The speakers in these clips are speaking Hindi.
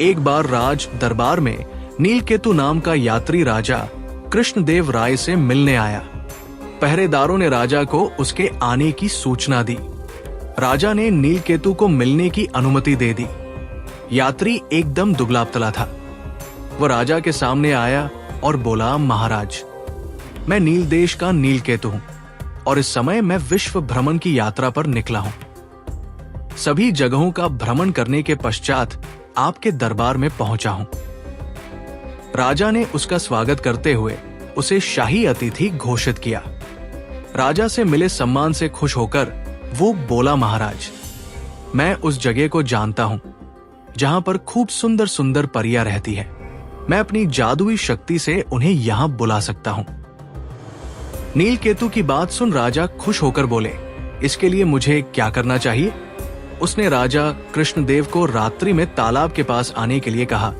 एक बार राज दरबार में नीलकेतु नाम का यात्री राजा कृष्णदेव राय से मिलने आया। पहरेदारों ने राजा को उसके आने की सूचना दी। राजा ने नीलकेतु को मिलने की अनुमति दे दी। यात्री एकदम दुबला-पतला था। वह राजा के सामने आया और बोला, महाराज, मैं नील देश का नीलकेतु हूं और इस समय मैं विश्व भ्रमण की यात्रा पर निकला हूं। सभी जगहों का भ्रमण करने के पश्चात आपके दरबार में पहुंचा हूं। राजा ने उसका स्वागत करते हुए उसे शाही अतिथि घोषित किया। राजा से मिले सम्मान से खुश होकर वो बोला, महाराज, मैं उस जगह को जानता हूं जहां पर खूब सुंदर सुंदर परियां रहती है। मैं अपनी जादुई शक्ति से उन्हें यहां बुला सकता हूं। नीलकेतु की बात सुन राजा खुश होकर बोले, इसके लिए मुझे क्या करना चाहिए? उसने राजा कृष्णदेव को रात्रि में तालाब के पास आने के लिए कहा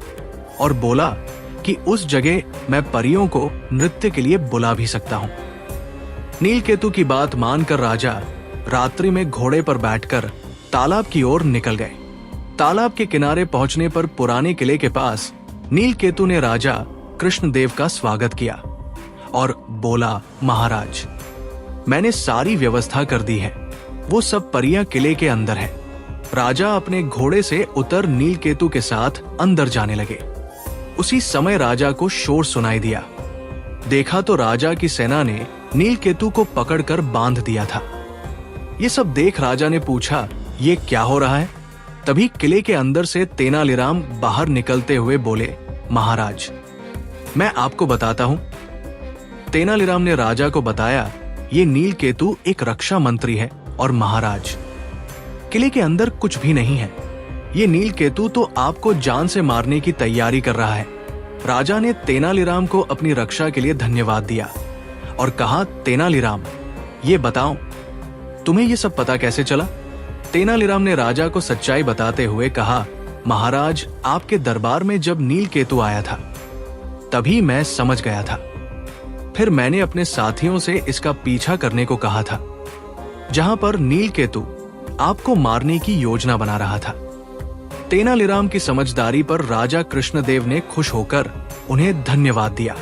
और बोला कि उस जगह मैं परियों को नृत्य के लिए बुला भी सकता हूं। नीलकेतु की बात मानकर राजा रात्रि में घोड़े पर बैठकर तालाब की ओर निकल गए। तालाब के किनारे पहुंचने पर पुराने किले के पास नीलकेतु ने राजा कृष्णदेव का स्वागत किया और बोला, महाराज, मैंने सारी व्यवस्था कर दी है। वो सब परियां किले के अंदर है। राजा अपने घोड़े से उतर नीलकेतु के साथ अंदर जाने लगे। उसी समय राजा को शोर सुनाई दिया। देखा तो राजा की सेना ने नीलकेतु को पकड़कर बांध दिया था। ये सब देख राजा ने पूछा, ये क्या हो रहा है? तभी किले के अंदर से तेनालीराम बाहर निकलते हुए बोले, महाराज, मैं आपको बताता हूं। तेनालीराम ने राजा को बताया, ये नीलकेतु एक रक्षा मंत्री है और महाराज, किले के अंदर कुछ भी नहीं है। ये नीलकेतु तो आपको जान से मारने की तैयारी कर रहा है। राजा ने तेनालीराम को अपनी रक्षा के लिए धन्यवाद दिया और कहा, तेनालीराम, ये बताओ, तुम्हें ये सब पता कैसे चला? तेनालीराम ने राजा को सच्चाई बताते हुए कहा, महाराज, आपके दरबार में जब नीलकेतु आया था तभी मैं समझ गया था। फिर मैंने अपने साथियों से इसका पीछा करने को कहा था। जहां पर नीलकेतु आपको मारने की योजना बना रहा था। तेनालीराम की समझदारी पर राजा कृष्णदेव ने खुश होकर उन्हें धन्यवाद दिया।